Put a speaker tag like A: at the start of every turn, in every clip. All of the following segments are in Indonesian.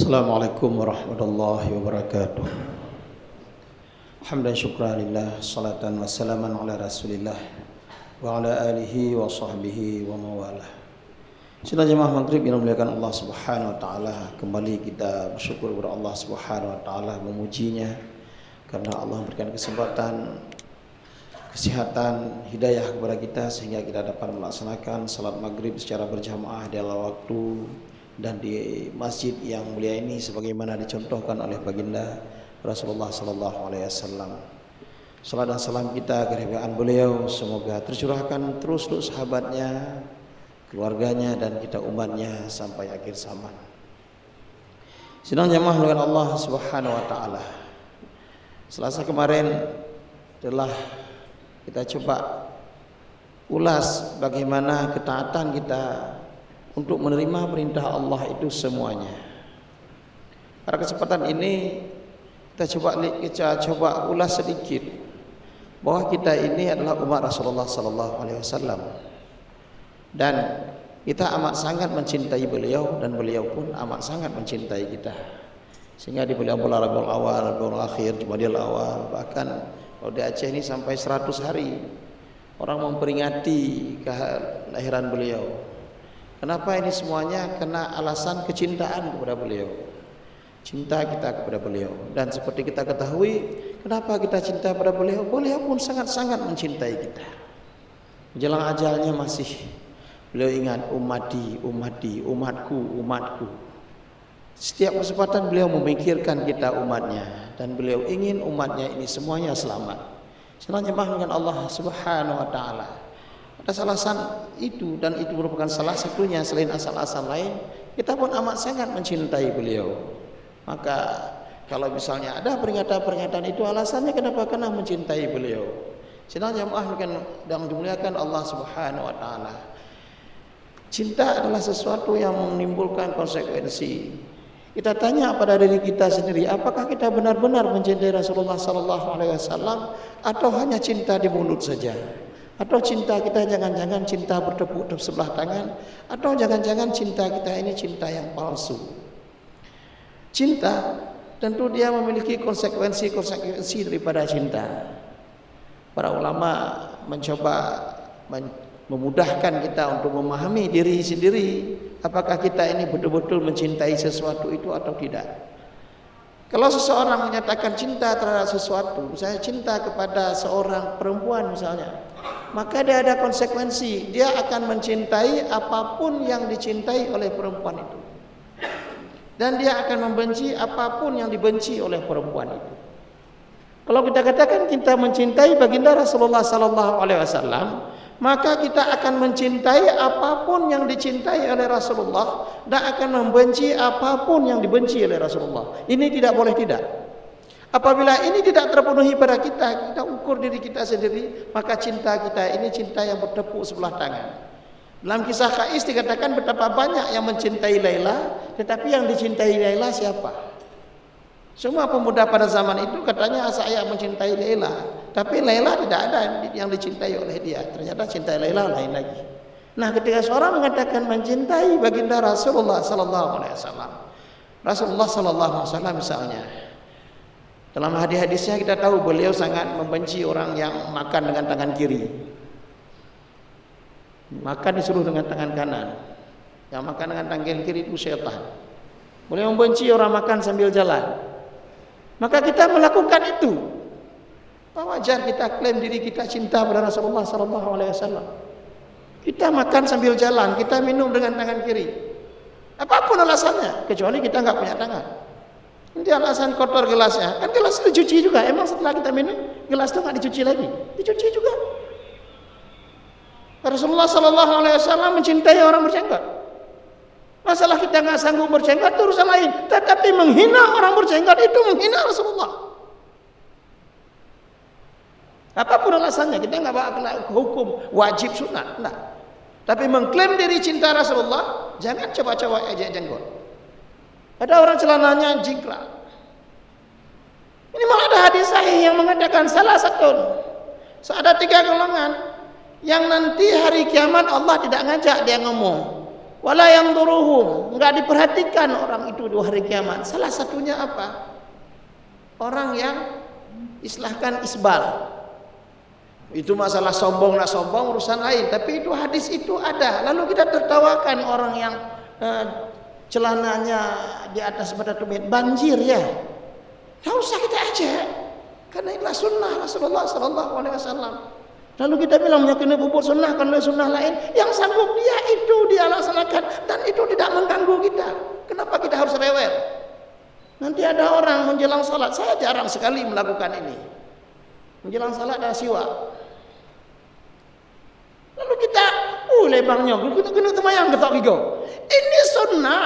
A: Assalamualaikum warahmatullahi wabarakatuh. Hamdan syukran lillah, salatan wassalaman ala rasulillah wa ala alihi wa sahbihi wa mawalah. Sidang jemaah maghrib yang dimuliakan Allah subhanahu wa ta'ala, kembali kita bersyukur kepada Allah subhanahu wa ta'ala, memujinya karena Allah memberikan kesempatan, kesehatan, hidayah kepada kita sehingga kita dapat melaksanakan salat maghrib secara berjamaah di awal waktu dan di masjid yang mulia ini sebagaimana dicontohkan oleh baginda Rasulullah sallallahu alaihi wasallam. Salat dan salam kita kehadiran beliau semoga tercurahkan terus untuk sahabatnya, keluarganya dan kita umatnya sampai akhir zaman. Sidang jamaah dengan Allah Subhanahu wa taala. Selasa kemarin telah kita coba ulas bagaimana ketaatan kita untuk menerima perintah Allah itu semuanya. Pada kesempatan ini kita coba ulas sedikit bahwa kita ini adalah umat Rasulullah sallallahu alaihi wasallam dan kita amat sangat mencintai beliau dan beliau pun amat sangat mencintai kita. Sehingga di bulan Rabiul Awal, Rabiul Akhir, Jumadil Awal, bahkan kalau di Aceh ini sampai 100 hari orang memperingati kelahiran beliau. Kenapa ini semuanya? Karena alasan kecintaan kepada beliau, cinta kita kepada beliau. Dan seperti kita ketahui, kenapa kita cinta kepada beliau? Beliau pun sangat-sangat mencintai kita. Menjelang ajalnya masih beliau ingat ummati, ummati, umatku, umatku. Setiap kesempatan beliau memikirkan kita umatnya dan beliau ingin umatnya ini semuanya selamat. Selamat dengan Allah Subhanahu wa taala. Atas alasan itu dan itu merupakan salah satunya selain asal-asal lain, kita pun amat sangat mencintai beliau. Maka kalau misalnya ada peringatan-peringatan itu alasannya kenapa? Karena mencintai beliau. Sedang jamaah yang dimuliakan Allah Subhanahu wa taala. Cinta adalah sesuatu yang menimbulkan konsekuensi. Kita tanya pada diri kita sendiri, apakah kita benar-benar mencintai Rasulullah sallallahu alaihi wasallam atau hanya cinta di mulut saja? Atau cinta kita jangan-jangan cinta bertepuk di sebelah tangan, atau jangan-jangan cinta kita ini cinta yang palsu. Cinta tentu dia memiliki konsekuensi daripada cinta. Para ulama mencoba memudahkan kita untuk memahami diri sendiri, apakah kita ini betul-betul mencintai sesuatu itu atau tidak. Kalau seseorang menyatakan cinta terhadap sesuatu, misalnya cinta kepada seorang perempuan misalnya, maka dia ada konsekuensi, dia akan mencintai apapun yang dicintai oleh perempuan itu, dan dia akan membenci apapun yang dibenci oleh perempuan itu. Kalau kita katakan kita mencintai baginda Rasulullah sallallahu alaihi wasallam, maka kita akan mencintai apapun yang dicintai oleh Rasulullah dan akan membenci apapun yang dibenci oleh Rasulullah. Ini tidak boleh tidak. Apabila ini tidak terpenuhi pada kita, kita ukur diri kita sendiri, maka cinta kita ini cinta yang bertepuk sebelah tangan. Dalam kisah Kais dikatakan betapa banyak yang mencintai Laila, tetapi yang dicintai Laila siapa? Semua pemuda pada zaman itu katanya saya mencintai Laila, tapi Laila tidak ada yang dicintai oleh dia. Ternyata cinta Laila lain lagi. Nah, ketika seorang mengatakan mencintai baginda Rasulullah sallallahu alaihi wasallam, Rasulullah sallallahu alaihi wasallam misalnya, dalam hadis-hadisnya kita tahu beliau sangat membenci orang yang makan dengan tangan kiri. Makan disuruh dengan tangan kanan. Yang makan dengan tangan kiri itu syaitan. Beliau membenci orang makan sambil jalan. Maka kita melakukan itu. Wajar kita klaim diri kita cinta pada Rasulullah sallallahu alaihi wasallam. Kita makan sambil jalan, kita minum dengan tangan kiri. Apapun alasannya, kecuali kita enggak punya tangan. Nanti alasan kotor gelasnya, kan gelas dicuci juga. Emang setelah kita minum, gelas itu enggak dicuci lagi? Dicuci juga. Rasulullah sallallahu alaihi wasallam mencintai orang berjenggot. Masalah kita enggak sanggup berjenggot itu urusan lain, tetapi menghina orang berjenggot itu menghina Rasulullah. Apapun alasannya, kita enggak bakal hukum wajib sunat, enggak. Tapi mengklaim diri cinta Rasulullah, jangan coba-coba ejek jenggot. Ada orang celananya jingkrak. Ini malah ada hadis sahih yang mengatakan salah satu. Ada 3 golongan yang nanti hari kiamat Allah tidak ngajak dia ngomong. Wala yanduruhum, enggak diperhatikan orang itu di hari kiamat. Salah satunya apa? Orang yang istilahkan isbal. Itu masalah sombong nak sombong urusan lain, tapi itu hadis itu ada. Lalu kita tertawakan orang yang celananya di atas pada tumit banjir ya. Tidak usah kita ajak, karena itulah sunnah Rasulullah Sallallahu Alaihi Wasallam. Lalu kita bilang meyakini bubur sunnah karena sunnah lain yang sanggup dia laksanakan dan itu tidak mengganggu kita. Kenapa kita harus rewel? Nanti ada orang menjelang salat, saya jarang sekali melakukan ini. Menjelang salat ada siwak. Lalu kita, lebangnya, guna temayang ketok gigo. Ini sunnah.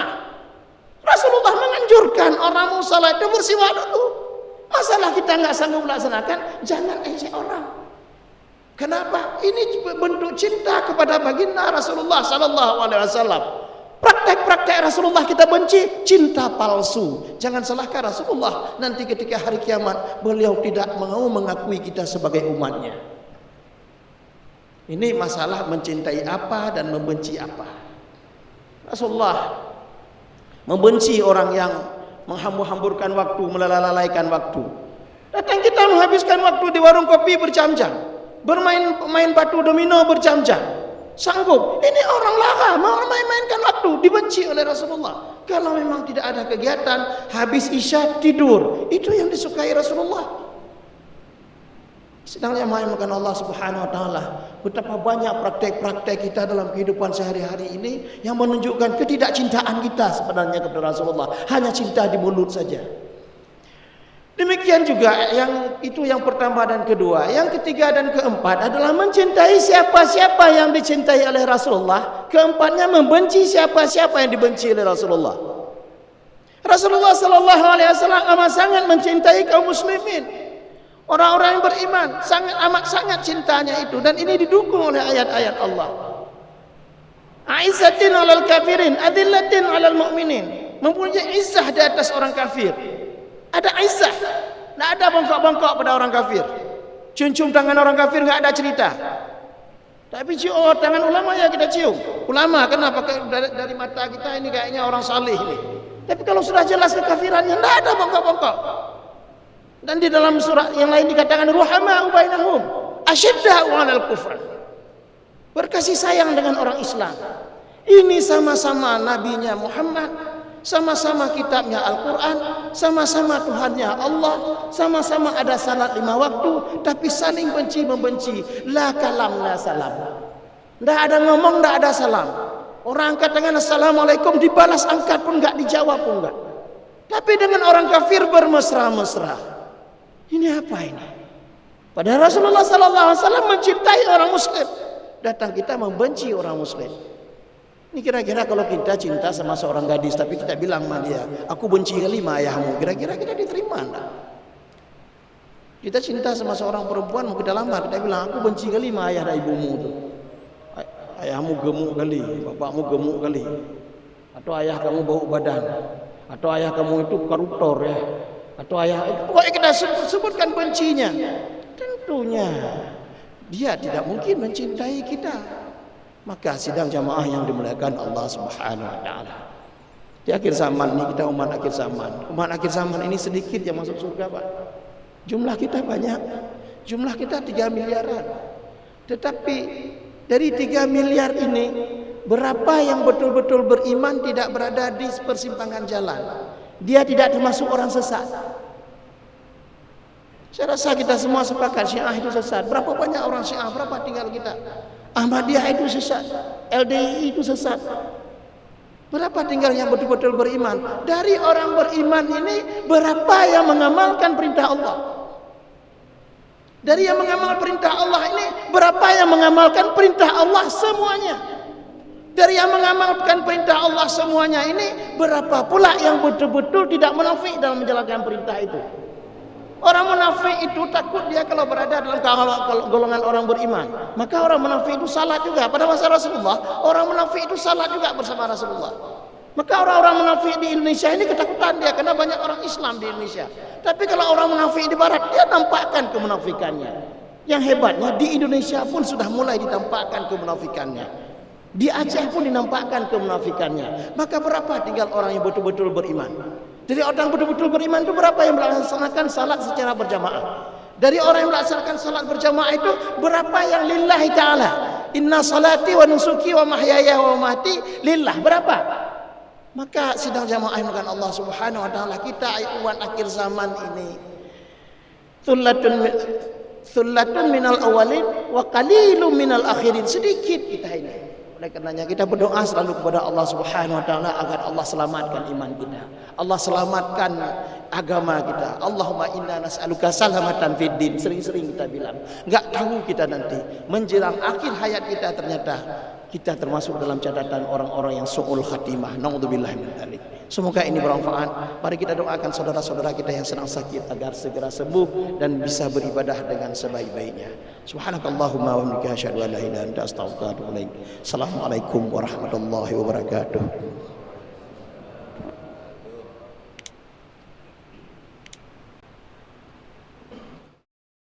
A: Rasulullah menganjurkan orang mau salat itu bersiwak dulu. Masalah kita nggak sanggup melaksanakan, jangan ejek orang. Kenapa? Ini bentuk cinta kepada baginda Rasulullah Sallallahu Alaihi Wasallam. Praktek-praktek Rasulullah kita benci, cinta palsu. Jangan salahkan Rasulullah. Nanti ketika hari kiamat, beliau tidak mau mengakui kita sebagai umatnya. Ini masalah mencintai apa dan membenci apa. Rasulullah membenci orang yang menghambur-hamburkan waktu, melalalaikan waktu. Datang kita menghabiskan waktu di warung kopi berjam-jam, bermain batu domino berjam-jam. Sanggup. Ini orang lara mau main-mainkan waktu, dibenci oleh Rasulullah. Kalau memang tidak ada kegiatan, habis isya tidur, itu yang disukai Rasulullah. Sedang yang makan Allah Subhanahu Wa Taala. Betapa banyak praktek-praktek kita dalam kehidupan sehari-hari ini yang menunjukkan ketidakcintaan kita sebenarnya kepada Rasulullah. Hanya cinta di mulut saja. Demikian juga yang pertama dan kedua. Yang ketiga dan keempat adalah mencintai siapa-siapa yang dicintai oleh Rasulullah. Keempatnya membenci siapa-siapa yang dibenci oleh Rasulullah. Rasulullah Sallallahu Alaihi Wasallam amat sangat mencintai kaum muslimin. Orang-orang yang beriman amat sangat cintanya itu, dan ini didukung oleh ayat-ayat Allah. Aizzatin 'alal kafirin, adillatin 'alal mu'minin. Mempunyai izzah di atas orang kafir. Ada izzah. Tidak ada bongkok-bongkok pada orang kafir. Cium-cium tangan orang kafir tidak ada cerita. Tapi cium tangan ulama ya kita cium. Ulama kenapa dari mata kita ini kayaknya orang saleh ini. Tapi kalau sudah jelas kekafirannya tidak ada bongkok-bongkok. Dan di dalam surat yang lain dikatakan ruhama'u bainahum asyidda'u 'alal kufr. Berkasih sayang dengan orang Islam. Ini sama-sama nabinya Muhammad, sama-sama kitabnya Al-Quran, sama-sama Tuhannya Allah, sama-sama ada salat 5 waktu, tapi saling benci membenci. La kalam la salam. Tidak ada ngomong, tidak ada salam. Orang angkat dengan assalamualaikum, dibalas angkat pun enggak, dijawab pun enggak. Tapi dengan orang kafir bermesra-mesra. Ini apa ini? Padahal Rasulullah Sallallahu Alaihi Wasallam mencintai orang Muslim. Datang kita membenci orang Muslim. Ini kira-kira kalau kita cinta sama seorang gadis, tapi kita bilang sama dia, aku benci kali sama ayahmu. Kira-kira kita diterima enggak? Kita cinta sama seorang perempuan, mau kita lamar, kita bilang, aku benci kali sama ayah dan ibumu tuh. Ayahmu gemuk kali, bapakmu gemuk kali. Atau ayah kamu bau badan. Atau ayah kamu itu koruptor ya. Atau ayah, pokoknya kita sebutkan bencinya. Tentunya dia tidak mungkin mencintai kita. Maka sidang jamaah yang dimuliakan Allah Subhanahu Wa Taala. Di akhir zaman ini kita umat akhir zaman. Umat akhir zaman ini sedikit yang masuk surga, Pak. Jumlah kita banyak. Jumlah kita 3 miliaran. Tetapi dari 3 miliar ini, berapa yang betul-betul beriman tidak berada di persimpangan jalan? Dia tidak termasuk orang sesat. Saya rasa kita semua sepakat Syiah itu sesat. Berapa banyak orang Syiah? Berapa tinggal kita? Ahmadiyah itu sesat. LDI itu sesat. Berapa tinggal yang betul-betul beriman? Dari orang beriman ini, berapa yang mengamalkan perintah Allah? Dari yang mengamalkan perintah Allah ini, berapa yang mengamalkan perintah Allah semuanya? Dari yang mengamalkan perintah Allah semuanya ini, berapa pula yang betul-betul tidak munafik dalam menjalankan perintah itu? Orang munafik itu takut dia kalau berada dalam golongan orang beriman. Maka orang munafik itu salat juga. Pada masa Rasulullah, orang munafik itu salat juga bersama Rasulullah. Maka orang-orang munafik di Indonesia ini ketakutan dia, karena banyak orang Islam di Indonesia. Tapi kalau orang munafik di Barat, dia nampakkan kemunafikannya. Yang hebatnya di Indonesia pun sudah mulai ditampakkan kemunafikannya. Di Aceh pun dinampakkan kemunafikannya. Maka berapa tinggal orang yang betul-betul beriman? Dari orang betul-betul beriman itu berapa yang melaksanakan salat secara berjamaah? Dari orang yang melaksanakan salat berjamaah itu berapa yang lillahi ta'ala? Inna salati wa nusuki wa mahyaya wa mamati lillah. Berapa? Maka sidang jamaah yang melakukan Allah Subhanahu wa taala, kita umat akhir zaman ini thullatun minal awalin wa qalilun minal akhirin. Sedikit kita ini. Oleh karenanya kita berdoa selalu kepada Allah Subhanahu wa taala agar Allah selamatkan iman kita. Allah selamatkan agama kita. Allahumma inna nas'aluka salamatan fid din. Sering-sering kita bilang. Enggak tahu kita nanti menjelang akhir hayat kita ternyata kita termasuk dalam catatan orang-orang yang su'ul khatimah. Naudzubillah min dzalik. Semoga ini bermanfaat. Mari kita doakan saudara-saudara kita yang sedang sakit agar segera sembuh dan bisa beribadah dengan sebaik-baiknya. Subhanakallahumma wa bihamdika asyhadu an la ilaha illa anta astaghfiruka wa atubu ilaik. Assalamualaikum warahmatullahi wabarakatuh.